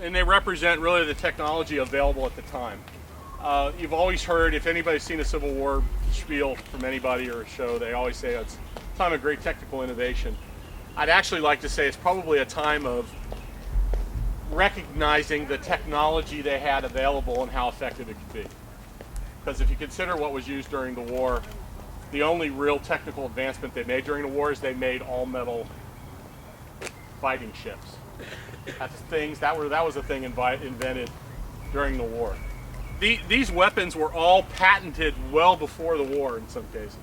and they represent really the technology available at the time. You've always heard, if anybody's seen a Civil War spiel from anybody or a show, they always say it's a time of great technical innovation. I'd actually like to say it's probably a time of recognizing the technology they had available and how effective it could be. Because if you consider what was used during the war, the only real technical advancement they made during the war is they made all-metal fighting ships. That was a thing invented during the war. These weapons were all patented well before the war in some cases.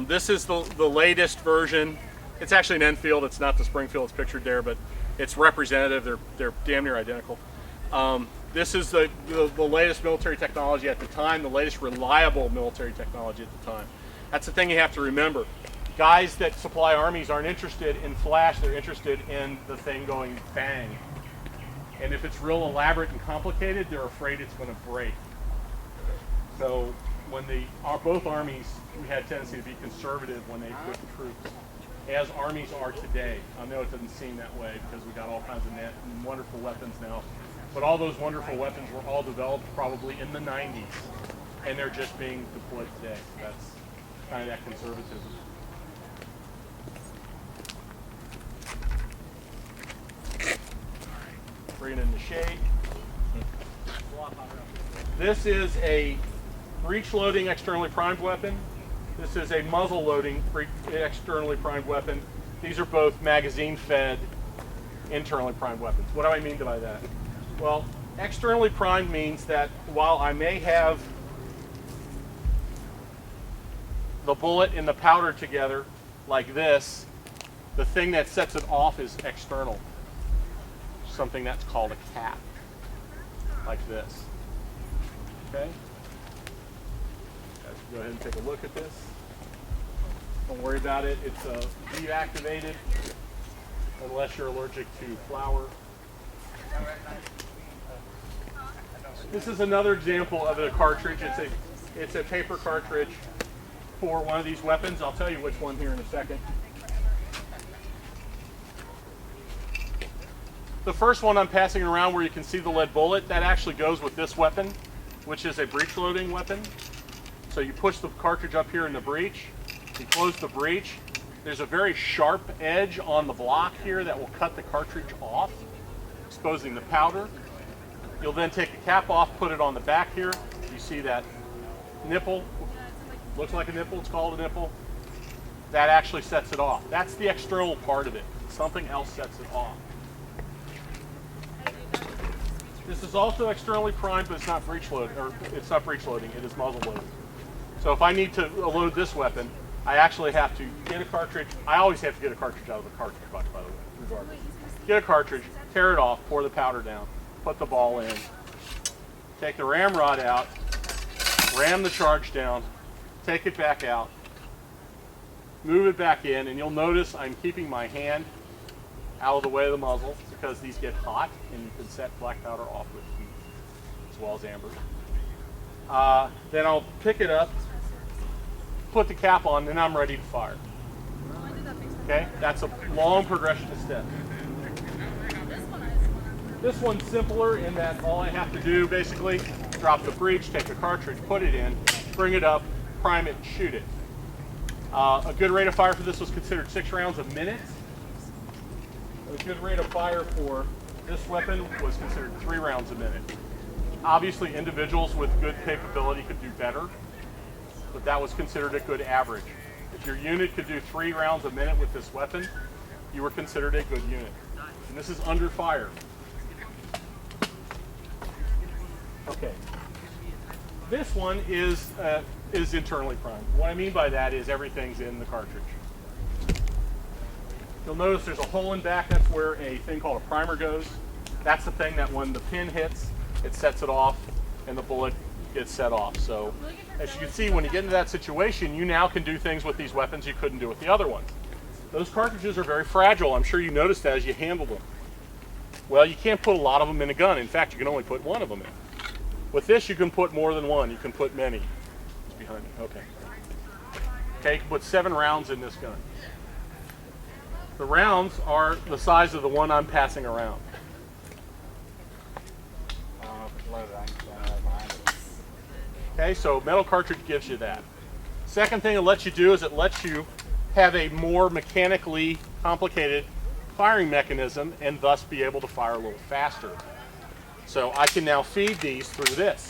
This is the latest version. It's actually an Enfield. It's not the Springfield it's pictured there, but it's representative. They're damn near identical. This is the latest military technology at the time, the latest reliable military technology at the time. That's the thing you have to remember. Guys that supply armies aren't interested in flash, they're interested in the thing going bang. And if it's real elaborate and complicated, they're afraid it's going to break. So when both armies, we had a tendency to be conservative when they put the troops, as armies are today. I know it doesn't seem that way because we got all kinds of wonderful weapons now. But all those wonderful weapons were all developed probably in the 90s. And they're just being deployed today. So that's kind of that conservatism. Bring it in the shade. This is a breech loading externally primed weapon. This is a muzzle loading externally primed weapon. These are both magazine fed internally primed weapons. What do I mean by that? Well, externally primed means that while I may have the bullet and the powder together like this, the thing that sets it off is external. Something that's called a cap, like this. Okay? Guys, go ahead and take a look at this. Don't worry about it. It's deactivated unless you're allergic to flour. This is another example of a cartridge. It's a paper cartridge for one of these weapons. I'll tell you which one here in a second. The first one I'm passing around where you can see the lead bullet, that actually goes with this weapon, which is a breech loading weapon. So you push the cartridge up here in the breech, you close the breech. There's a very sharp edge on the block here that will cut the cartridge off, exposing the powder. You'll then take the cap off, put it on the back here. You see that nipple, looks like a nipple, it's called a nipple. That actually sets it off. That's the external part of it. Something else sets it off. This is also externally primed, but it's not breech loading, or it's not breech loading, it is muzzle loading. So if I need to load this weapon, I actually have to get a cartridge. I always have to get a cartridge out of the cartridge box, by the way, regardless. Get a cartridge, tear it off, pour the powder down, put the ball in, take the ramrod out, ram the charge down, take it back out, move it back in, and you'll notice I'm keeping my hand out of the way of the muzzle because these get hot and you can set black powder off with heat as well as amber. Then I'll pick it up, put the cap on, and I'm ready to fire. Okay, that's a long progression of steps. This one's simpler in that all I have to do basically, drop the breech, take the cartridge, put it in, bring it up, prime it, and shoot it. A good rate of fire for this was considered 6 rounds a minute. A good rate of fire for this weapon was considered 3 rounds a minute. Obviously, individuals with good capability could do better, but that was considered a good average. If your unit could do 3 rounds a minute with this weapon, you were considered a good unit. And this is under fire. Okay. This one is internally primed. What I mean by that is everything's in the cartridge. You'll notice there's a hole in back. That's where a thing called a primer goes. That's the thing that when the pin hits, it sets it off and the bullet gets set off. So as you can see, when you get into that situation, you now can do things with these weapons you couldn't do with the other ones. Those cartridges are very fragile. I'm sure you noticed that as you handle them. Well, you can't put a lot of them in a gun. In fact, you can only put one of them in. With this, you can put more than one. You can put many. It's behind me. Okay. Okay, you can put 7 rounds in this gun. The rounds are the size of the one I'm passing around. Okay, so metal cartridge gives you that. Second thing it lets you do is it lets you have a more mechanically complicated firing mechanism and thus be able to fire a little faster. So I can now feed these through this.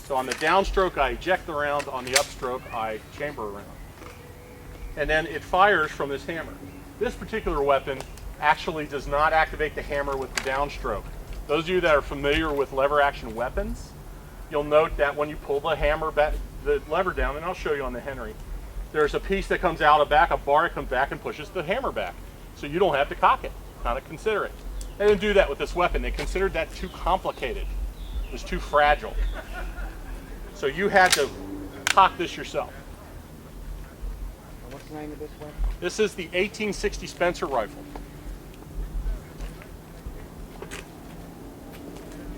So on the downstroke I eject the round, on the upstroke I chamber a round. And then it fires from this hammer. This particular weapon actually does not activate the hammer with the downstroke. Those of you that are familiar with lever action weapons, you'll note that when you pull the hammer back, the lever down, and I'll show you on the Henry, there's a piece that comes out, a bar that comes back and pushes the hammer back. So you don't have to cock it, kind of consider it. They didn't do that with this weapon. They considered that too complicated. It was too fragile. So you had to cock this yourself. What's the name of this weapon? This is the 1860 Spencer rifle.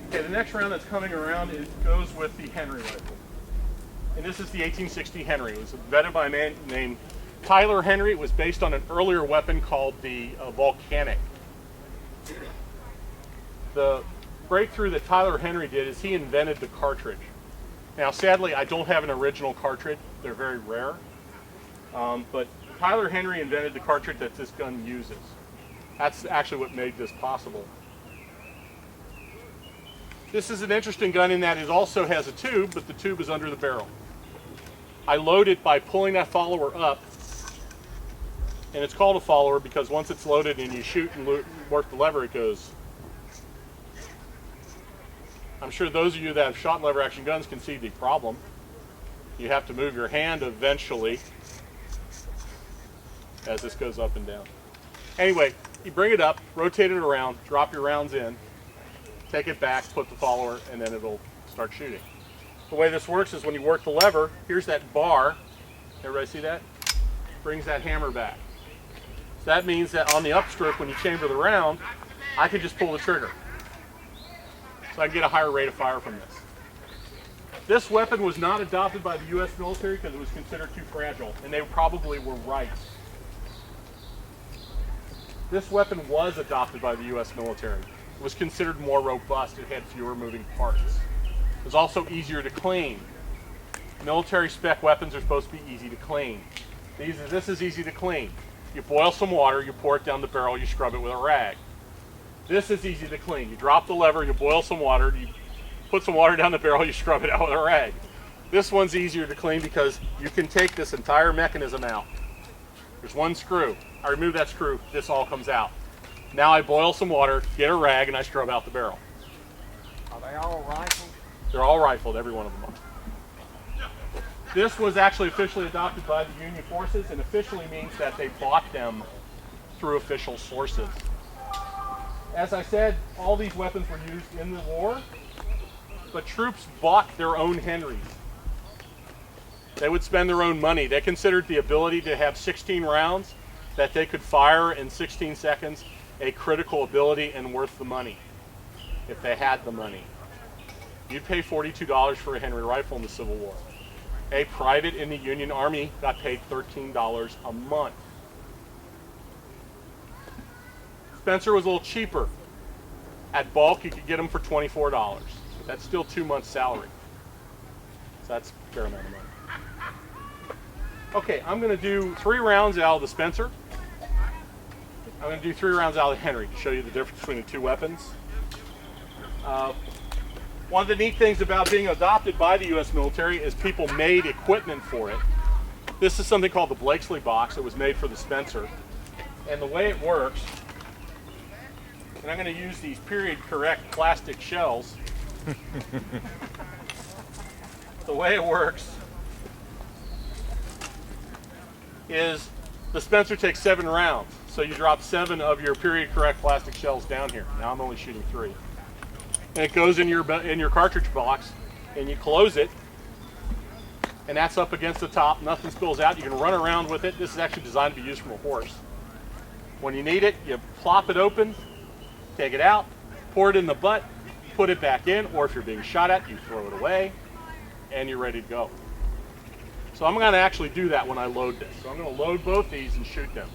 Okay, the next round that's coming around goes with the Henry rifle. And this is the 1860 Henry. It was invented by a man named Tyler Henry. It was based on an earlier weapon called the Volcanic. The breakthrough that Tyler Henry did is he invented the cartridge. Now, sadly, I don't have an original cartridge. They're very rare. But Tyler Henry invented the cartridge that this gun uses. That's actually what made this possible. This is an interesting gun in that it also has a tube, but the tube is under the barrel. I load it by pulling that follower up, and it's called a follower because once it's loaded and you shoot and work the lever, it goes. I'm sure those of you that have shot lever action guns can see the problem. You have to move your hand eventually as this goes up and down. Anyway, you bring it up, rotate it around, drop your rounds in, take it back, put the follower, and then it'll start shooting. The way this works is when you work the lever, here's that bar. Everybody see that? Brings that hammer back. So that means that on the upstroke, when you chamber the round, I can just pull the trigger. So I can get a higher rate of fire from this. This weapon was not adopted by the U.S. military because it was considered too fragile, and they probably were right. This weapon was adopted by the U.S. military. It was considered more robust. It had fewer moving parts. It was also easier to clean. Military spec weapons are supposed to be easy to clean. This is easy to clean. You boil some water, you pour it down the barrel, you scrub it with a rag. This is easy to clean. You drop the lever, you boil some water, you put some water down the barrel, you scrub it out with a rag. This one's easier to clean because you can take this entire mechanism out. There's one screw. I remove that screw, this all comes out. Now I boil some water, get a rag, and I scrub out the barrel. Are they all rifled? They're all rifled, every one of them are. This was actually officially adopted by the Union forces, and officially means that they bought them through official sources. As I said, all these weapons were used in the war, but troops bought their own Henrys. They would spend their own money. They considered the ability to have 16 rounds that they could fire in 16 seconds a critical ability and worth the money, if they had the money. You'd pay $42 for a Henry rifle in the Civil War. A private in the Union Army got paid $13 a month. Spencer was a little cheaper. At bulk, you could get them for $24. That's still 2 months' salary. So that's a fair amount of money. Okay, I'm going to do 3 rounds out of the Spencer. I'm going to do 3 rounds out of the Henry to show you the difference between the two weapons. One of the neat things about being adopted by the U.S. military is people made equipment for it. This is something called the Blakesley box. It was made for the Spencer. And the way it works, and I'm going to use these period correct plastic shells. The way it works is the Spencer takes 7 rounds. So you drop 7 of your period correct plastic shells down here. Now I'm only shooting 3. And it goes in your cartridge box, and you close it, and that's up against the top. Nothing spills out. You can run around with it. This is actually designed to be used from a horse. When you need it, you plop it open, take it out, pour it in the butt, put it back in, or if you're being shot at, you throw it away, and you're ready to go. So I'm going to actually do that when I load this. So I'm going to load both these and shoot them.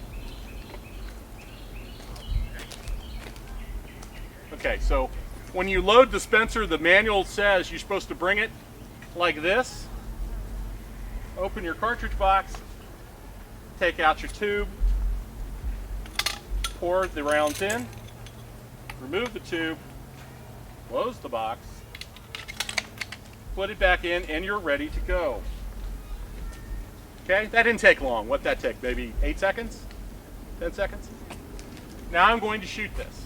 Okay, so When you load dispenser, the manual says you're supposed to bring it like this. Open your cartridge box, take out your tube, pour the rounds in, remove the tube, close the box, put it back in, and you're ready to go. Okay, that didn't take long. What'd that take? Maybe 8 seconds? 10 seconds? Now I'm going to shoot this.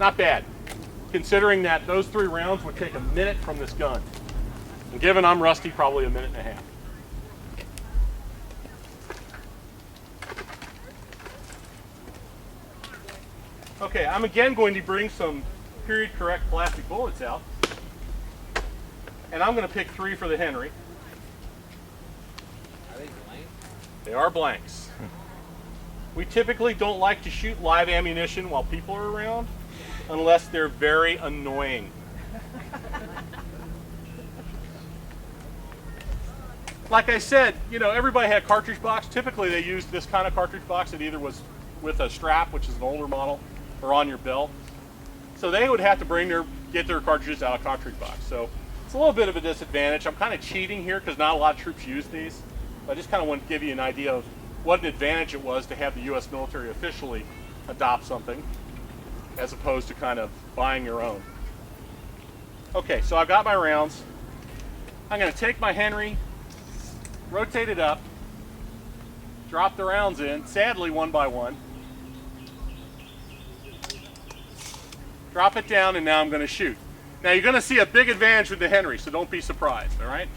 Not bad, considering that those 3 rounds would take a minute from this gun. And given I'm rusty, probably a minute and a half. Okay, I'm again going to bring some period correct plastic bullets out. And I'm going to pick 3 for the Henry. Are they blank? They are blanks. We typically don't like to shoot live ammunition while people are around unless they're very annoying. Like I said, you know, everybody had a cartridge box. Typically they used this kind of cartridge box. It either was with a strap, which is an older model, or on your belt. So they would have to get their cartridges out of a cartridge box. So it's a little bit of a disadvantage. I'm kind of cheating here because not a lot of troops use these. I just kind of want to give you an idea of what an advantage it was to have the U.S. military officially adopt something as opposed to kind of buying your own. Okay, so I've got my rounds. I'm going to take my Henry, rotate it up, drop the rounds in, sadly one by one. Drop it down, and now I'm going to shoot. Now you're going to see a big advantage with the Henry, so don't be surprised, all right?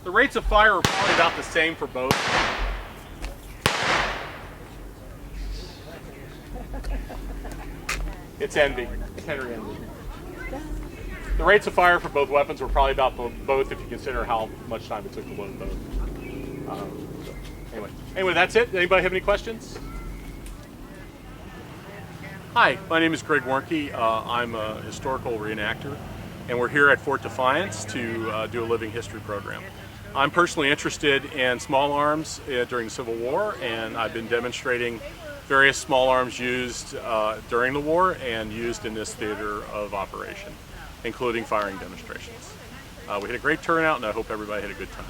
The rates of fire are probably about the same for both. It's envy. It's Henry envy. The rates of fire for both weapons were probably about both if you consider how much time it took to load both. Anyway, that's it. Anybody have any questions? Hi, my name is Greg Warnke. I'm a historical reenactor, and we're here at Fort Defiance to do a living history program. I'm personally interested in small arms during the Civil War, and I've been demonstrating various small arms used during the war and used in this theater of operation, including firing demonstrations. We had a great turnout, and I hope everybody had a good time.